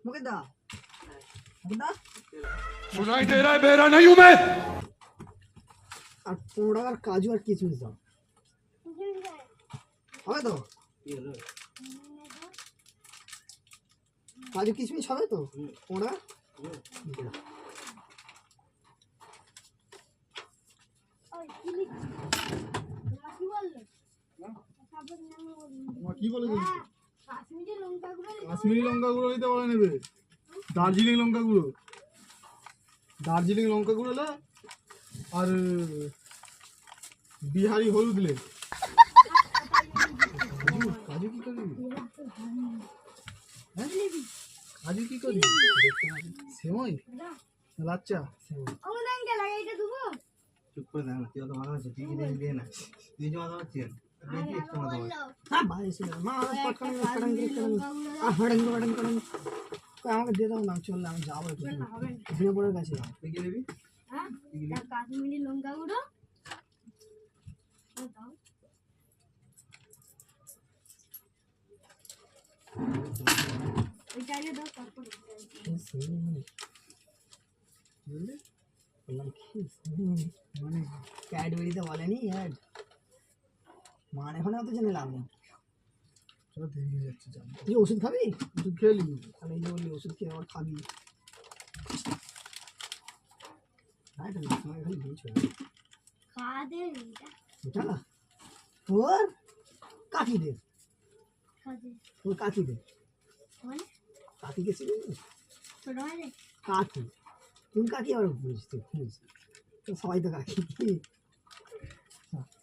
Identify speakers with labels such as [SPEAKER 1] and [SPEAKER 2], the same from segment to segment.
[SPEAKER 1] मुके दा मुके दा
[SPEAKER 2] सुनाई दे रहा है बेरा नहीं हूं मैं।
[SPEAKER 1] আর পোড়া আর কাজু আর কিশমিশ দাও হবে তো কাজু কিশমিশ হবে তো পোড়া
[SPEAKER 3] কি বলে কাশ্মীরি লঙ্কা গুঁড়ো দিতে বলে নেবে দার্জিলিং লঙ্কা গুঁড়ো লে আর বিহারি হলুদ লে কাজু কি করবি কাজু কি করবি সেমই লাচ্চা
[SPEAKER 4] চুপ করে দাঁড়া তুই অত মাথা মারছিস তুই কি দিয়ে না তুই যে মাথা মারছিস দেখি একটু মাথা মার
[SPEAKER 1] হ্যাঁ ভাই মা পটকান পটকান আর হড়ং হড়ং হড়ং আমাকে দিয়ে দাও না চল আমি যাবো ভেঙে পড়ে গেছে
[SPEAKER 4] তুই কি নেবি
[SPEAKER 5] হ্যাঁ কাশ্মীরি লঙ্কা গুঁড়ো ওইটা আগে দাও তারপরে
[SPEAKER 1] বুঝলি বললাম কি মানে ক্যাডবেরিতে বলেনি অ্যাড মানে এখন অত জেনে লাভ নেই
[SPEAKER 3] চলো দেরি হয়ে যাচ্ছে যাবো
[SPEAKER 1] তুই ওষুধ খাবি
[SPEAKER 3] ওষুধ খেয়ে নিবি
[SPEAKER 1] তাহলে এই যে বললি ওষুধ খেয়ে আবার খাবি হ্যাঁ এটা তোমার খালি দিয়ে চলে
[SPEAKER 5] খাওয়া দে এটা
[SPEAKER 1] ওটা না তোর কাকিদের
[SPEAKER 5] খাওয়া
[SPEAKER 1] তোর কাকিদের
[SPEAKER 5] মানে
[SPEAKER 1] কাকিকে চিনিস
[SPEAKER 5] ছোট মানে
[SPEAKER 1] কাকি কোন কাকি আবার বুঝতে খুঁজ তো সবাই তো কাকি কি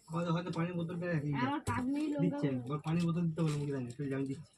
[SPEAKER 4] হয়তো হয়তো পানির বোতলটা রাখি
[SPEAKER 5] আমার কাশ্মীরি লঙ্কা
[SPEAKER 4] দিচ্ছে পানির বোতল দিতে বলে মুখে দেয়নি তুই জানি দিচ্ছি